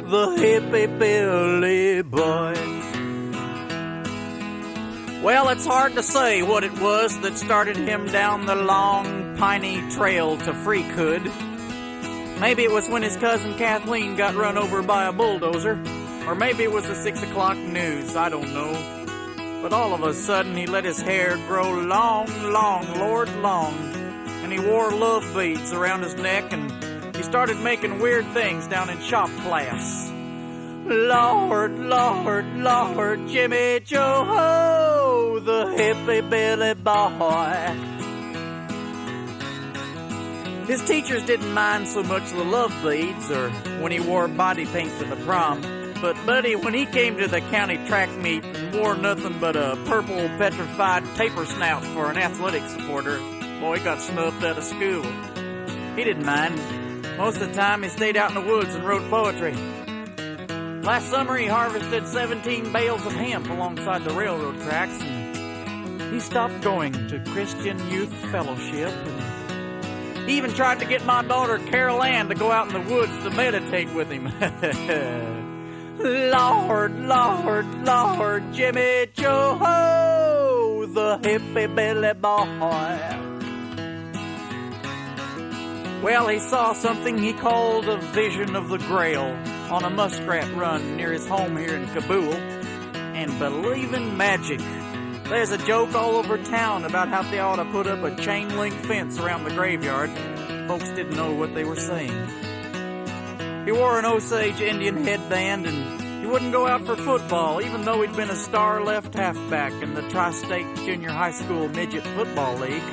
the Hippybilly Boy. Well, it's hard to say what it was that started him down the long, piney trail to freakhood. Maybe it was when his cousin Kathleen got run over by a bulldozer, or maybe it was the 6 o'clock news, I don't know. But all of a sudden he let his hair grow long, Lord, long, and he wore love beads around his neck, and he started making weird things down in shop class. Lord, Jimmy Joe, the Hippybilly Boy. His teachers didn't mind so much the love beads or when he wore body paint to the prom. But, buddy, when he came to the county track meet and wore nothing but a purple petrified paper snout for an athletic supporter, boy, he got snuffed out of school. He didn't mind. Most of the time, he stayed out in the woods and wrote poetry. Last summer, he harvested 17 bales of hemp alongside the railroad tracks, and he stopped going to Christian Youth Fellowship. And he even tried to get my daughter, Carol Ann, to go out in the woods to meditate with him. Lord, Jimmy Joe, the Hippybilly Boy. Well, he saw something he called a vision of the Grail on a muskrat run near his home here in Kabul. And believe in magic, there's a joke all over town about how they ought to put up a chain link fence around the graveyard. Folks didn't know what they were saying. He wore an Osage Indian headband, and he wouldn't go out for football, even though he'd been a star left halfback in the Tri-State Junior High School Midget Football League.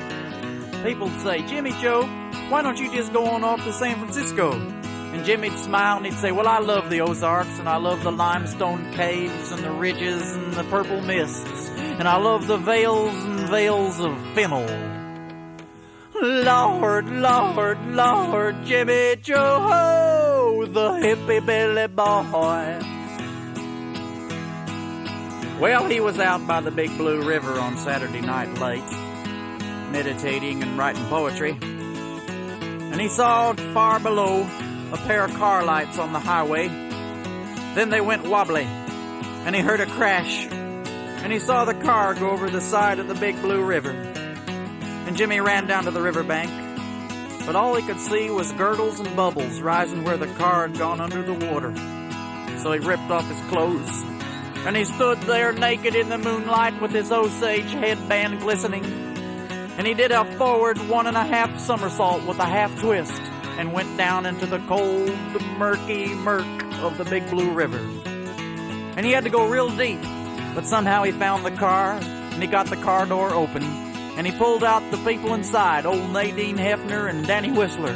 People'd say, Jimmy Joe, why don't you just go on off to San Francisco? And Jimmy'd smile and he'd say, well, I love the Ozarks, and I love the limestone caves and the ridges and the purple mists, and I love the vales and vales of fennel. Lord, Jimmy Joe, the Hippybilly Boy. Well, he was out by the Big Blue River on Saturday night late, meditating and writing poetry. And he saw far below a pair of car lights on the highway. Then they went wobbly, and he heard a crash, and he saw the car go over the side of the Big Blue River. And Jimmy ran down to the riverbank, but all he could see was gurgles and bubbles rising where the car had gone under the water. So he ripped off his clothes, and he stood there naked in the moonlight with his Osage headband glistening. And he did a forward 1.5 somersault with a half twist and went down into the cold, murky murk of the Big Blue River. And he had to go real deep, but somehow he found the car, and he got the car door open, and he pulled out the people inside, old Nadine Hefner and Danny Whistler.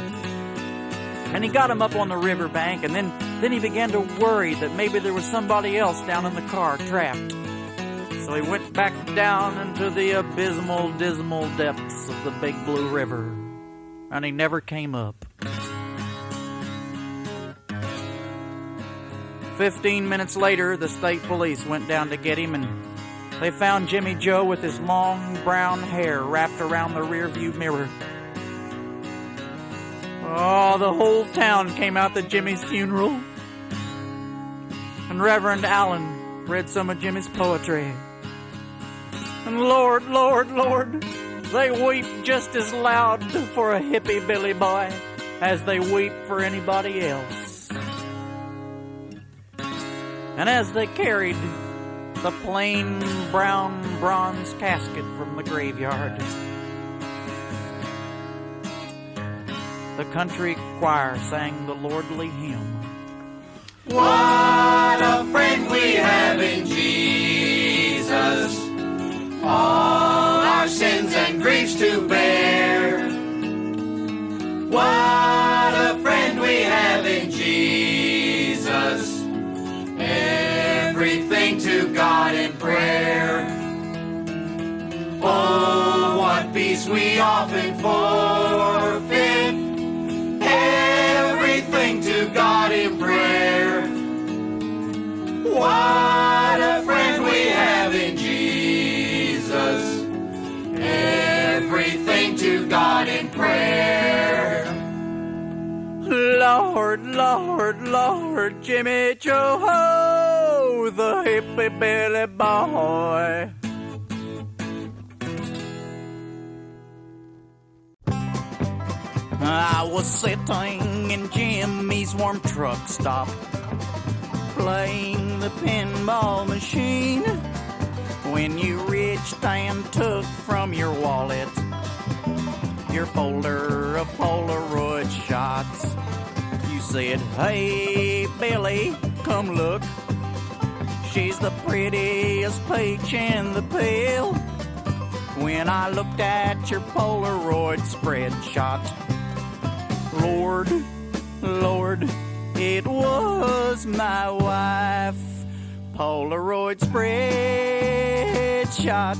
And he got them up on the riverbank, and then he began to worry that maybe there was somebody else down in the car trapped. So he went back down into the abysmal, dismal depths of the Big Blue River, and he never came up. 15 minutes later, the state police went down to get him, and they found Jimmy Joe with his long brown hair wrapped around the rearview mirror. Oh, the whole town came out to Jimmy's funeral. And Reverend Allen read some of Jimmy's poetry. And Lord, they weep just as loud for a Hippybilly Boy as they weep for anybody else. And as they carried the plain brown bronze casket from the graveyard, the country choir sang the lordly hymn. What a friend we have in Jesus, all our sins and griefs to bear. What a friend we have in Jesus, everything to God in prayer. Oh, what peace we often forfeit, everything to God in prayer. What a friend we have in Jesus, everything to God in prayer. Lord, Lord, Lord, Jimmy Joe, the Hippybilly Boy. I was sitting in Jimmy's warm truck stop, playing the pinball machine, when you reached and took from your wallet your folder of Polaroid shots. You said, "Hey, Billy, come look. She's the prettiest peach in the pale." When I looked at your Polaroid spread shot, Lord, Lord, it was my wife. Polaroid spread shot,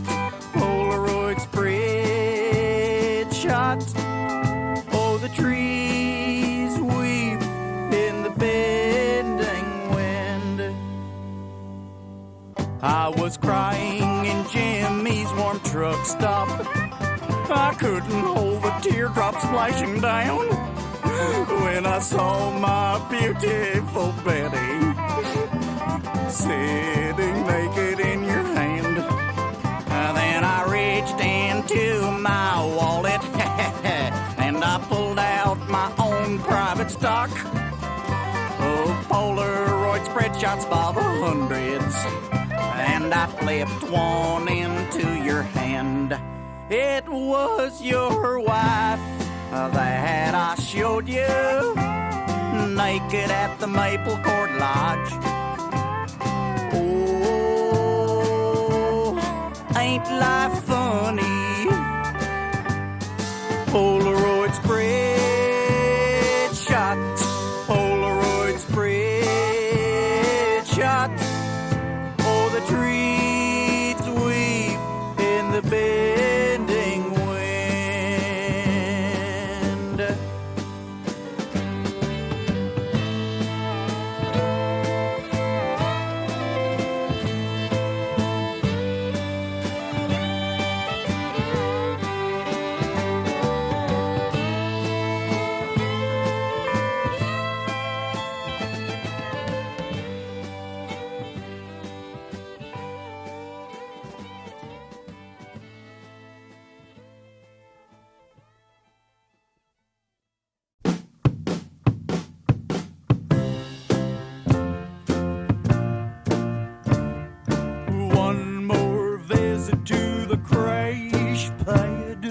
Polaroid spread shot. Oh, the trees weep in the bending wind. I was crying in Jimmy's warm truck stop. I couldn't hold the teardrops splashing down when I saw my beautiful Betty sitting naked in your hand. Then I reached into my wallet and I pulled out my own private stock of Polaroid spread shots by the hundreds, and I flipped one into your hand. It was your wife that I showed you naked at the Maple Court Lodge. Oh, ain't life funny? Polaroid spread shot, Polaroid spread shot. Oh, the trees weep in the bending wind. To the crash pad.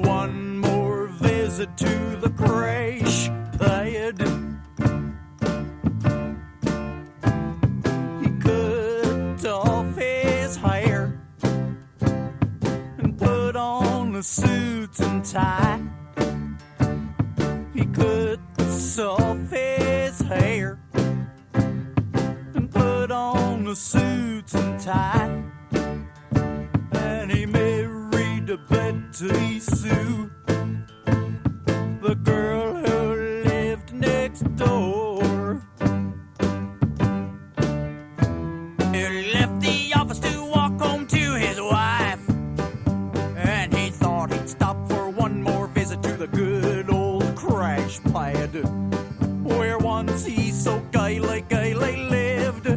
One more visit to the crash pad. He cut off his hair and put on a suit and tie. He cut off his hair, put on a suit and tie, and he married a Betty Sue, the girl who lived next door. He left the office to walk home to his wife, and he thought he'd stop for one more visit to the good old crash pad, where once he so gaily lived,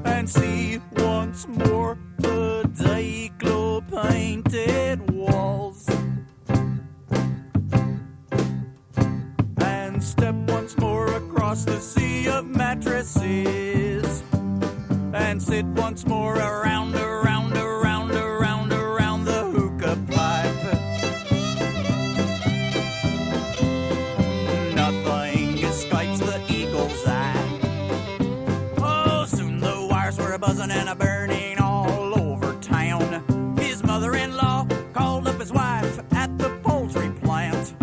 and see once more the day-glow painted walls, and step once more across the sea of mattresses, and sit once more around the hookah pipe. Nothing escapes the eagle's eye. Oh, soon the wires were buzzing and a burning all over town. His mother-in-law called up his wife at the poultry plant,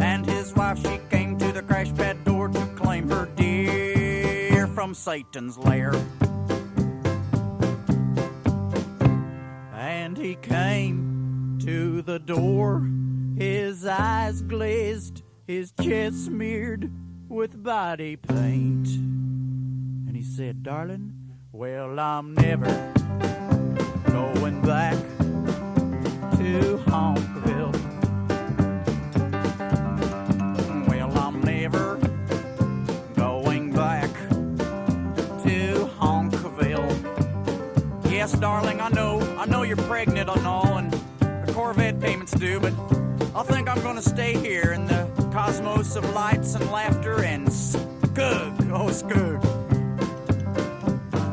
and his wife, she came to the crash pad door to claim her dear from Satan's lair. And he came to the door, his eyes glazed, his chest smeared with body paint. And he said, "Darling, well, I'm never going back to Corvette payments due, but I think I'm gonna stay here in the cosmos of lights and laughter and skug. Oh, skug.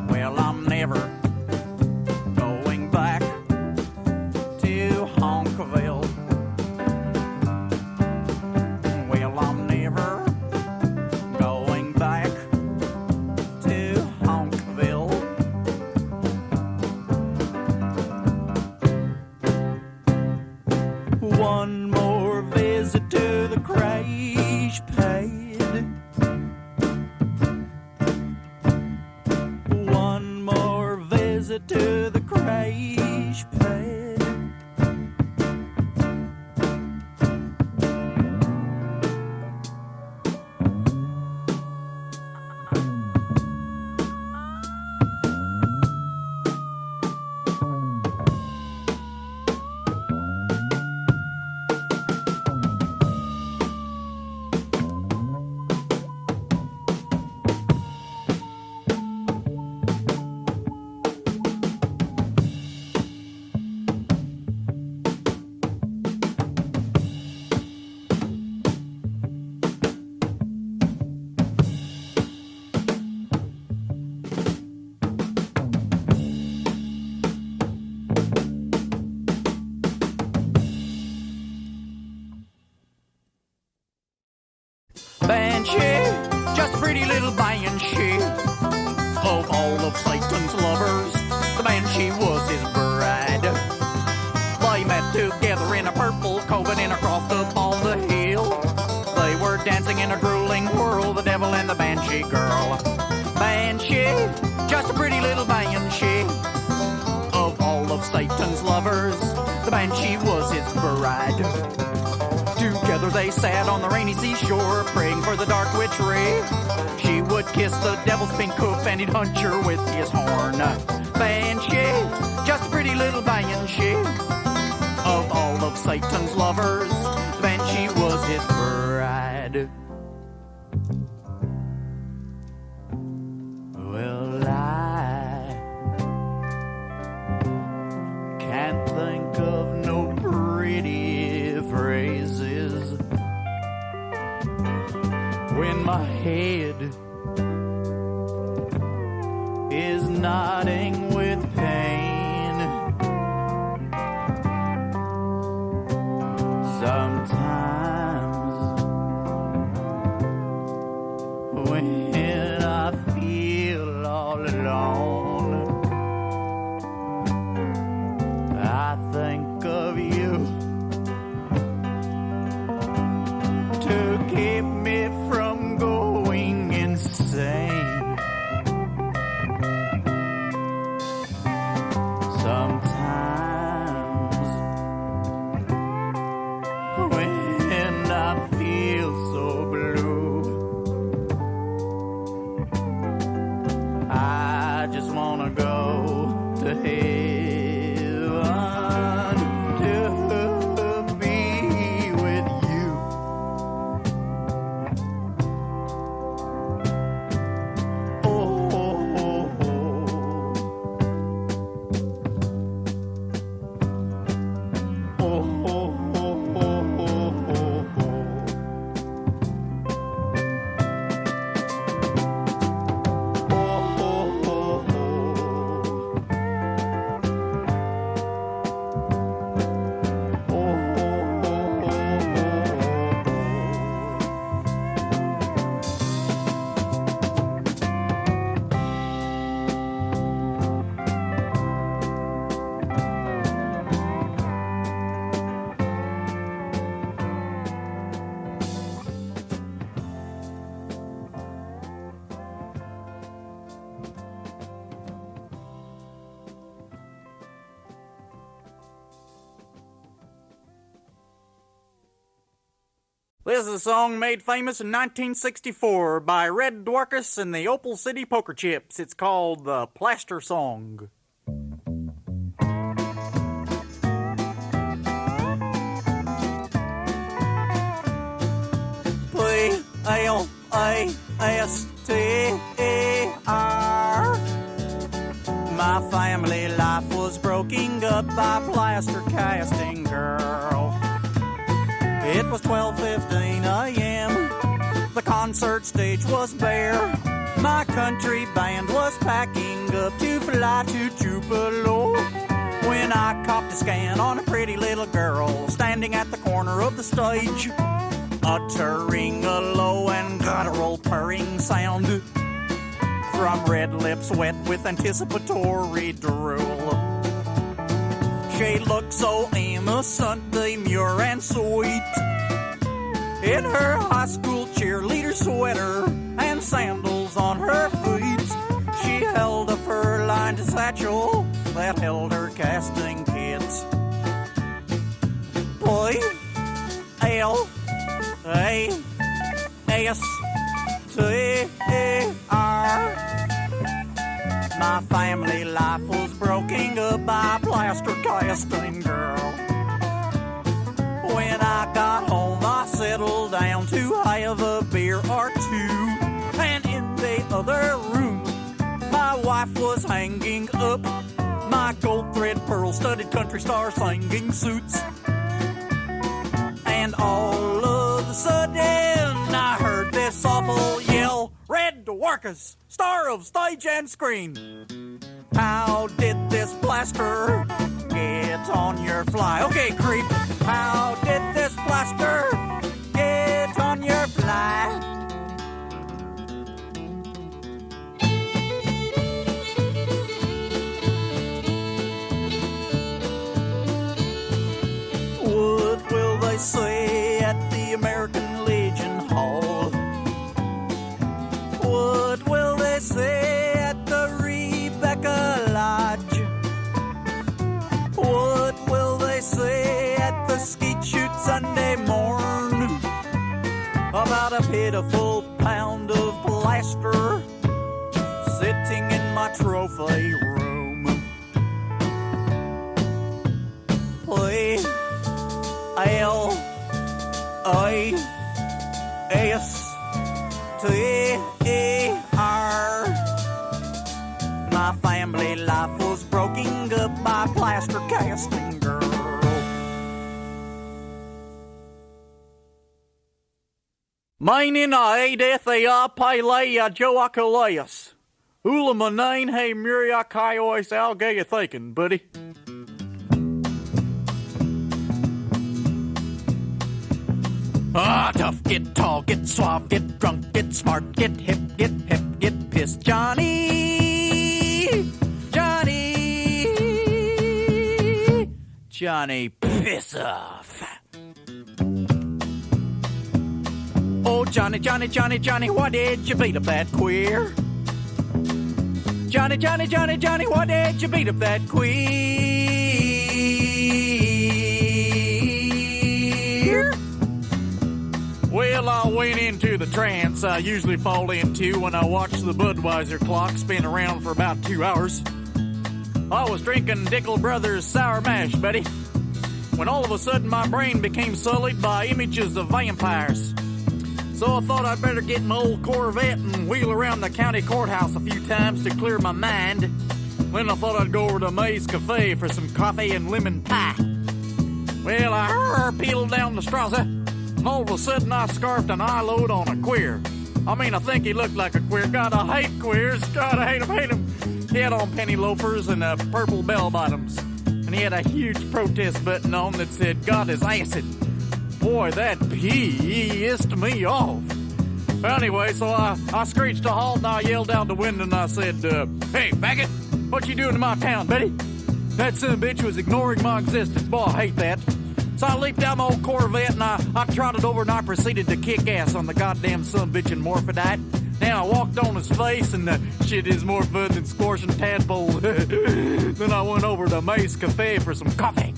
Well, I'm never going back to Honkville. Well, I'm never going back to Honkville. One more visit to the crash pad. One more visit to the crash pad. Banshee, just a pretty little banshee. Of all of Satan's lovers, the banshee was his bride. They met together in a purple covenant across up the hill. They were dancing in a drooling whirl, the devil and the banshee girl. Banshee, just a pretty little banshee. Of all of Satan's lovers, the banshee was his bride. Together they sat on the rainy seashore, praying for the dark witchery. She would kiss the devil's pink hoof and he'd hunch her with his horn. Banshee, just a pretty little banshee. Of all of Satan's lovers, the banshee was his bride. Well, I can't think of no pretty phrases when my head is nodding with pain. Sometimes when I feel all alone, I think of you to keep me from going insane. Sometimes when I feel so blue, I just wanna go to heaven to be with you. Oh, oh, oh, oh. Oh, oh, oh, oh, oh, oh, oh. This is a song made famous in 1964 by Red Dwarkus and the Opal City Poker Chips. It's called the Plaster Song. P-L-A-S-T-E-R. My family life was broken up. up by plaster casting girl. It was 12:15 a.m. The concert stage was bare. My country band was packing up to fly to Tupelo when I copped a scan on a pretty little girl standing at the corner of the stage, uttering a low and guttural purring sound from red lips wet with anticipatory drool. She looked so innocent, demure and sweet, in her high school cheerleader sweater and sandals on her feet. She held a fur-lined satchel that held her casting kits. P-L-A-S-T-R. My family life was broken up by a plaster casting girl. When I got home, I settled down to have a beer or two. And in the other room, my wife was hanging up my gold thread pearl studded country star singing suits. And all of a sudden, I heard this awful yell, "Red Dwarkas, star of stage and screen. How did this plaster get on your fly?" Okay, creep. How did this plaster get on your fly? What will they say at the American Legion Hall? What will they say at the Rebecca Lodge? What will they say at the skeet shoot Sunday morn about a pitiful pound of plaster sitting in my trophy room? Play L-A-S-T-E-R. My family life was broken up by plaster casting girl. Mainin a edith a palea joakuleus. Ula manain he muria kaiois algea thinking, buddy. Ah, tough, get tall, get suave, get drunk, get smart, get hip, get pissed. Johnny, piss off. Oh, Johnny, why did you beat up that queer? Johnny, why did you beat up that queer? Well, I went into the trance I usually fall into when I watch the Budweiser clock spin around for about 2 hours. I was drinking Dickel Brothers Sour Mash, buddy, when all of a sudden my brain became sullied by images of vampires. So I thought I'd better get my old Corvette and wheel around the county courthouse a few times to clear my mind. Then I thought I'd go over to May's Cafe for some coffee and lemon pie. Well, I peeled down the strasse, and all of a sudden I scarfed an eye load on a queer. I mean, I think he looked like a queer. God, I hate queers. God, I hate him. He had on penny loafers and purple bell bottoms. And he had a huge protest button on that said, "God is acid." Boy, that pissed me off. Anyway, so I screeched a halt and I yelled out the window and I said, "Hey, faggot, what you doing in my town, Betty?" That son of a bitch was ignoring my existence. Boy, I hate that. So I leaped out my old Corvette and I trotted over and I proceeded to kick ass on the goddamn son of a bitch in morphidite. Now I walked on his face and shit is more fun than squashing tadpoles. Then I went over to May's Cafe for some coffee.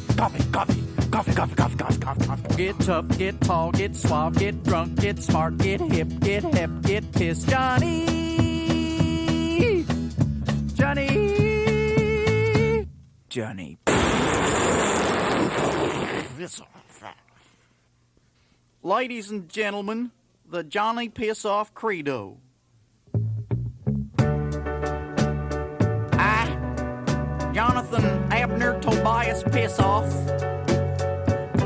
Get tough, get tall, get suave, get drunk, get smart, get hip, get pissed. Johnny. Ladies and gentlemen, the Johnny Piss Off Credo. I, John Jonathan Abner Tobias Pissoff,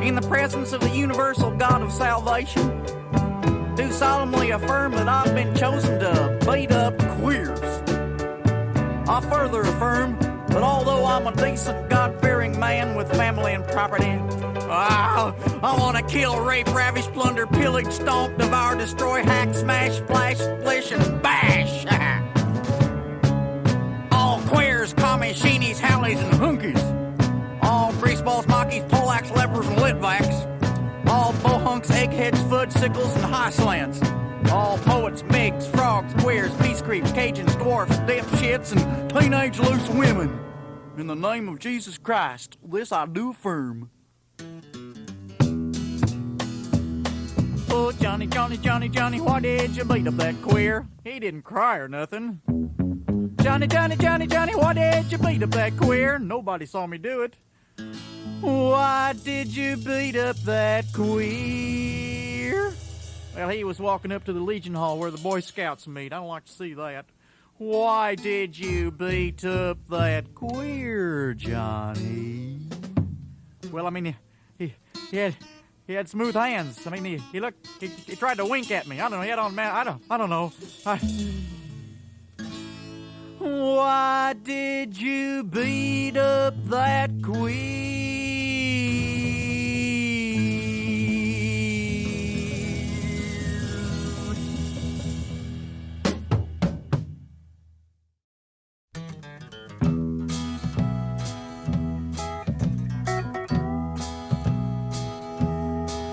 in the presence of the universal God of salvation, do solemnly affirm that I've been chosen to beat up queers. I further affirm that although I'm a decent, God-fearing man with family and property, I want to kill, rape, ravish, plunder, pillage, stomp, devour, destroy, hack, smash, splash, splish, and bash. All queers, commies, sheenies, howlies, and hunkies. All greaseballs, mockies, poleaxes, lepers, and litvacks. All bohunks, eggheads, fudge, sickles, and high slants. All poets, migs, frogs, queers, peace creeps, Cajuns, dwarfs, dipshits, and teenage loose women. In the name of Jesus Christ, this I do affirm. Oh, Johnny, Johnny, Johnny, Johnny, why did you beat up that queer? He didn't cry or nothing. Johnny, Johnny, Johnny, Johnny, why did you beat up that queer? Nobody saw me do it. Why did you beat up that queer? Well, he was walking up to the Legion Hall where the Boy Scouts meet. I don't like to see that. Why did you beat up that queer, Johnny? Well, I mean, he had smooth hands. I mean, he looked, he tried to wink at me. I don't know, he had on, man, I don't know. Why did you beat up that queer?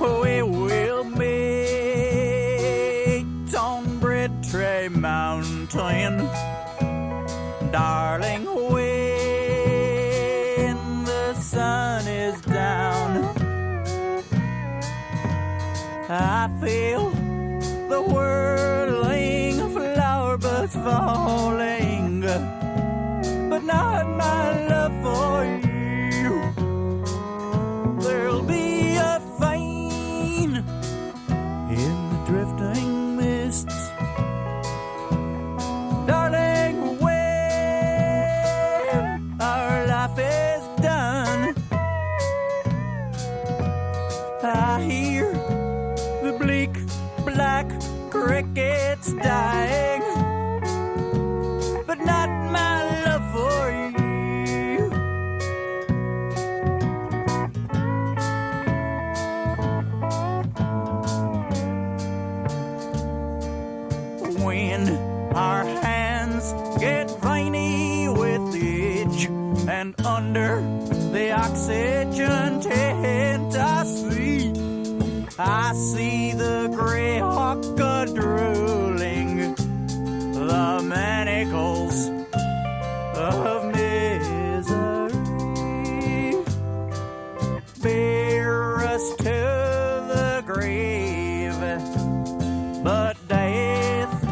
We will meet on Breadtray Mountain, darling, when the sun is down. I feel the whirling of flower buds falling, but not my love for you. There'll be a fane in the drifting mists, darling, when our life is done. I hear the bleak black crickets dying, but not my love for you. When our hands get veiny with itch, and under the oxygen tent I see the gray hawk drooling, the manacles of misery bear us to the grave, but death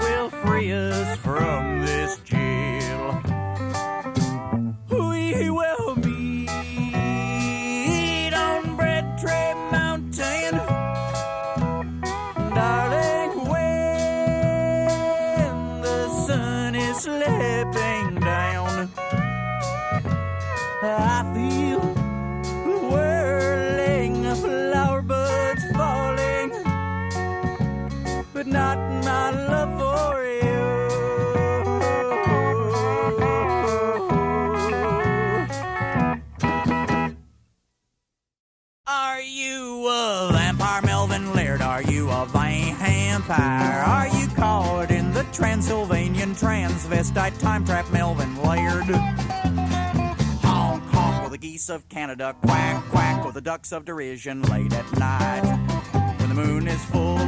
will free us from this jail. We will meet on Breadtray Mountain, darling, when the sun is slipping down. I feel the whirling of flower buds falling, but not my love for you. Are you a vampire, Melvin Laird? Are you a vampire? Are you caught in the Transylvanian transvestite time trap, Melvin Laird? Honk, honk, with the geese of Canada, quack, quack, with the ducks of derision late at night. When the moon is full,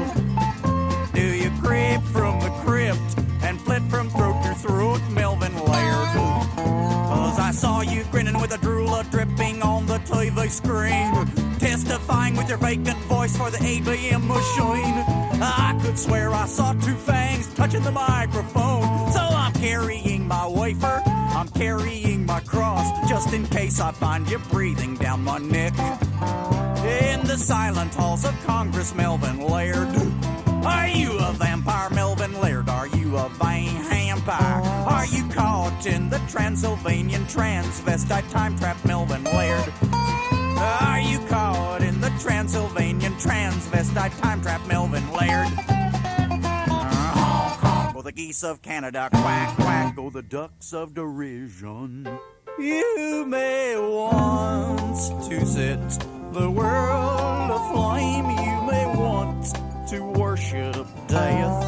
do you creep from the crypt and flit from throat to throat, Melvin Laird? 'Cause I saw you grinning with a drool dripping on the TV screen, testifying with your vacant voice for the ABM Machine. I could swear I saw two fangs touching the microphone. So I'm carrying my wafer, I'm carrying my cross, just in case I find you breathing down my neck. In the silent halls of Congress, Melvin Laird. Are you a vampire, Melvin Laird? Are you you a vampire? Are you caught in the Transylvanian transvestite time trap, Melvin Laird? Are you caught in the Transylvanian transvestite time trap, Melvin Laird? Honk, honk, go the geese of Canada, quack, quack, go the ducks of derision. You may want to set the world aflame, you may want to worship death.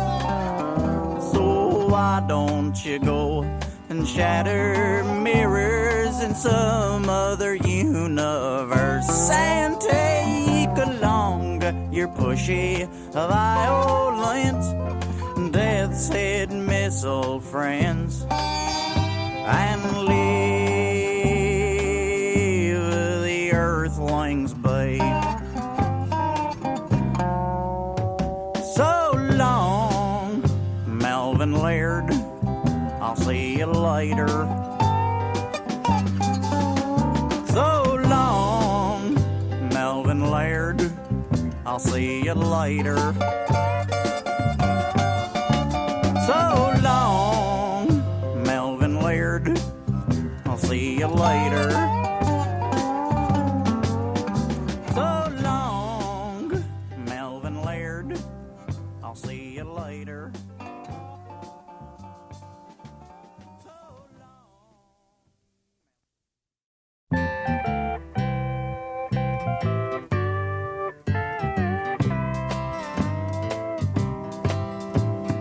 So why don't you go and shatter mirrors in some other universe and take along your pushy, violent, death's head missile friends and leave the earthlings be. So long, Melvin Laird, I'll see you later. So long, Melvin Laird, I'll see you later. So long, Melvin Laird, I'll see you later. So long, Melvin Laird, I'll see you later.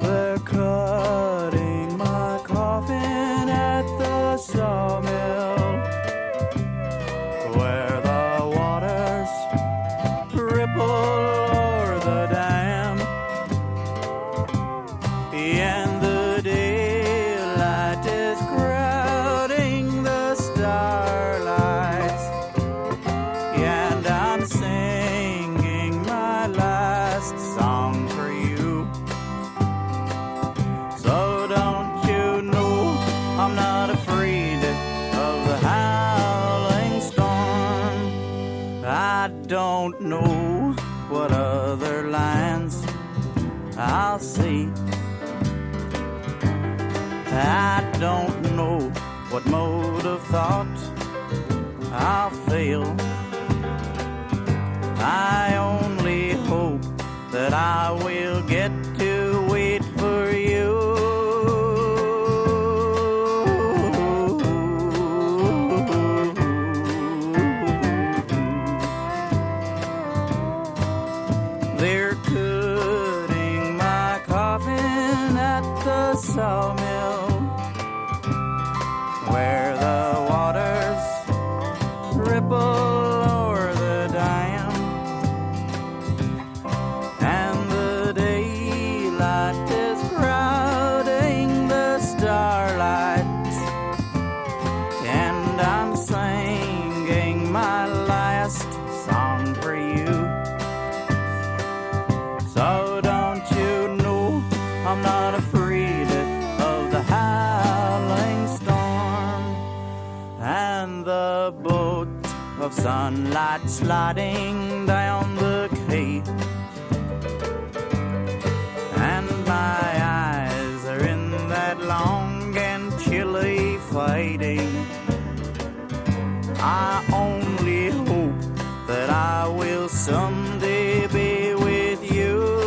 They're cutting my coffin at the Sawmill, where the waters ripple o'er the dam, and the daylight is crowding the starlights, and I'm singing my last song for you. So don't you know I'm not afraid of the howling storm. I don't know what other lands I'll see. I don't know what mode of thought I'll feel. I only hope that I will get to wait for you. They're cutting my coffin at the Sawmill, where the waters ripple o'er the dam, and the daylight is crowding the starlight, and I'm singing my last song for you. So don't you know I'm not afraid of the howling storm, and the boat of sunlight sliding down the quay, and my eyes are in that long and chilly fighting. I only hope that I will someday be with you.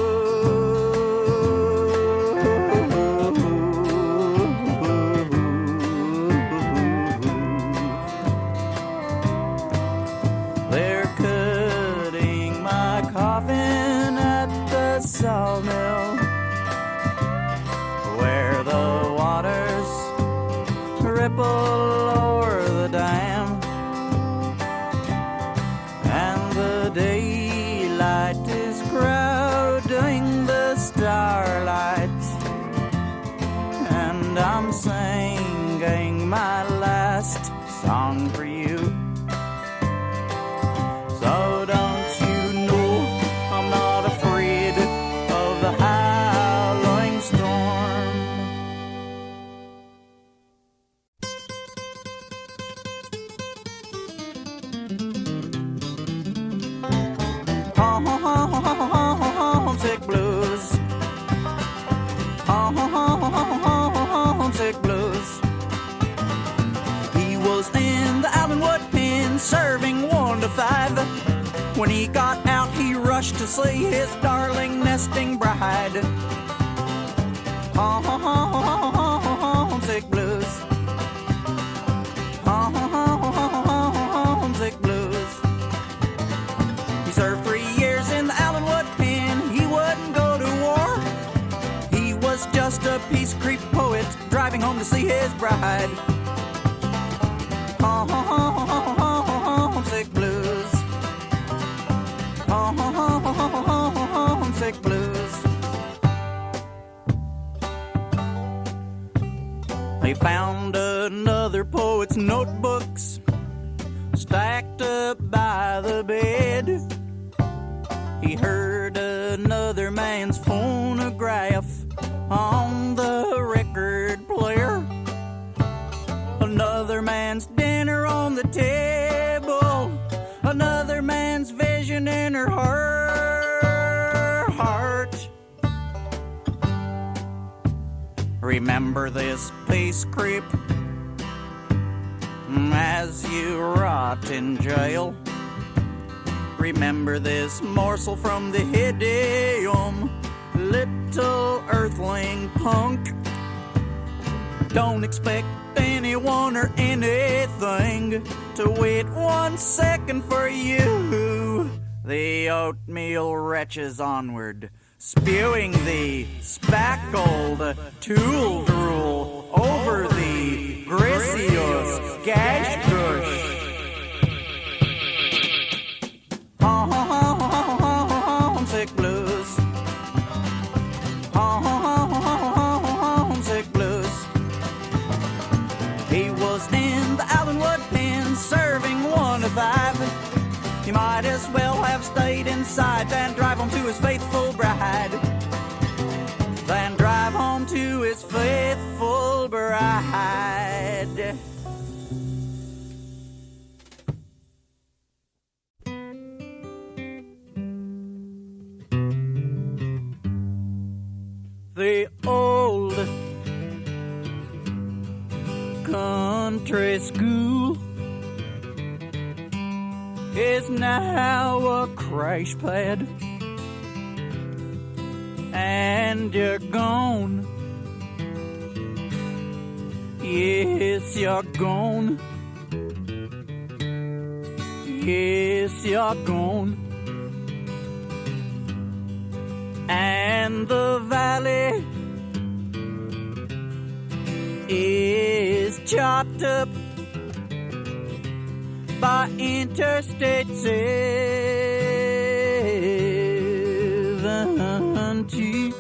They're cutting my coffin at the Sawmill, where the waters ripple o'er the dam, and the daylight is crowding the starlight, and I'm singing my last song for you. So don't you know I'm not afraid of the howling storm. Homesick Blues. When he got out, he rushed to see his darling nesting bride. Homesick blues. Homesick blues. He served 3 years in the Allenwood pen. He wouldn't go to war. He was just a Peace Creek poet driving home to see his bride. Homesick blues. Homesick blues. He found another poet's notebooks stacked up by the bed. He heard another man's phonograph on the record player. Another man's dinner on the table. Another man's vision in her heart. Remember this, peace creep, as you rot in jail. Remember this morsel from the idiom, little earthling punk. Don't expect anyone or anything to wait 1 second for you. The oatmeal wretches onward, spewing the spackled tool drool over the grisius gash bush. Homesick blues. Homesick blues. He was in the Allenwood pen serving 1 to 5. He might as well have stayed inside than drive home to his faithful bride. Than drive home to his faithful bride. The old country school is now a crash pad, and you're gone. Yes, you're gone. Yes, you're gone. And the valley is chopped up by Interstate 70,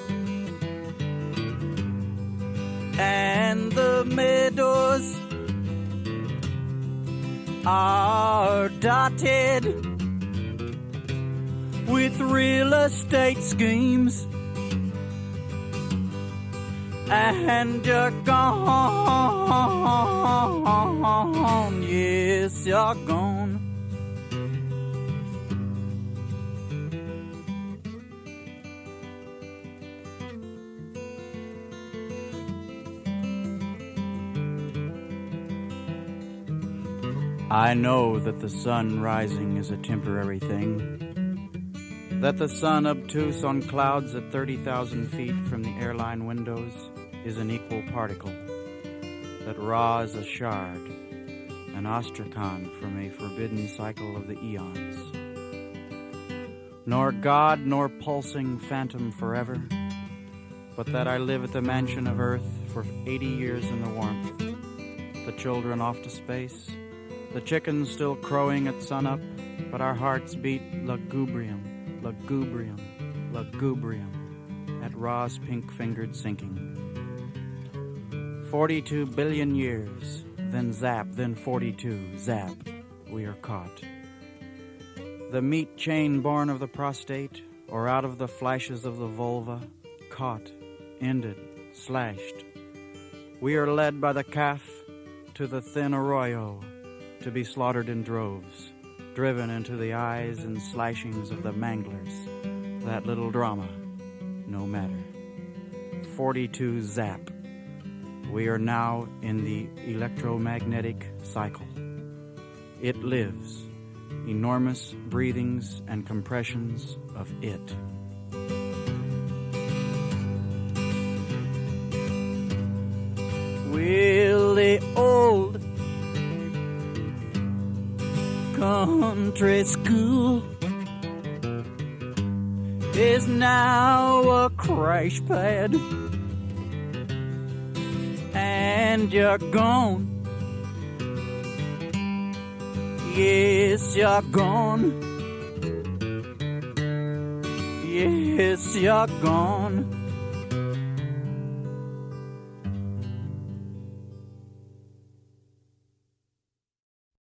and the meadows are dotted with real estate schemes, and you're gone. Yes, you're gone. I know that the sun rising is a temporary thing, that the sun obtuse on clouds at 30,000 feet from the airline windows is an equal particle, that Ra is a shard, an ostracon from a forbidden cycle of the eons. Nor God nor pulsing phantom forever, but that I live at the mansion of earth for 80 years in the warmth, the children off to space, the chickens still crowing at sunup, but our hearts beat lugubrium, lugubrium, lugubrium at Ra's pink-fingered sinking. 42 billion years, then zap, then 42, zap, we are caught. The meat chain born of the prostate, or out of the flashes of the vulva, caught, ended, slashed. We are led by the calf to the thin arroyo, to be slaughtered in droves, driven into the eyes and slashings of the manglers. That little drama, no matter. 42 zap. We are now in the electromagnetic cycle. It lives. enormous breathings and compressions of it. Will the old country school is now a crash pad, and you're gone. Yes, you're gone. Yes, you're gone.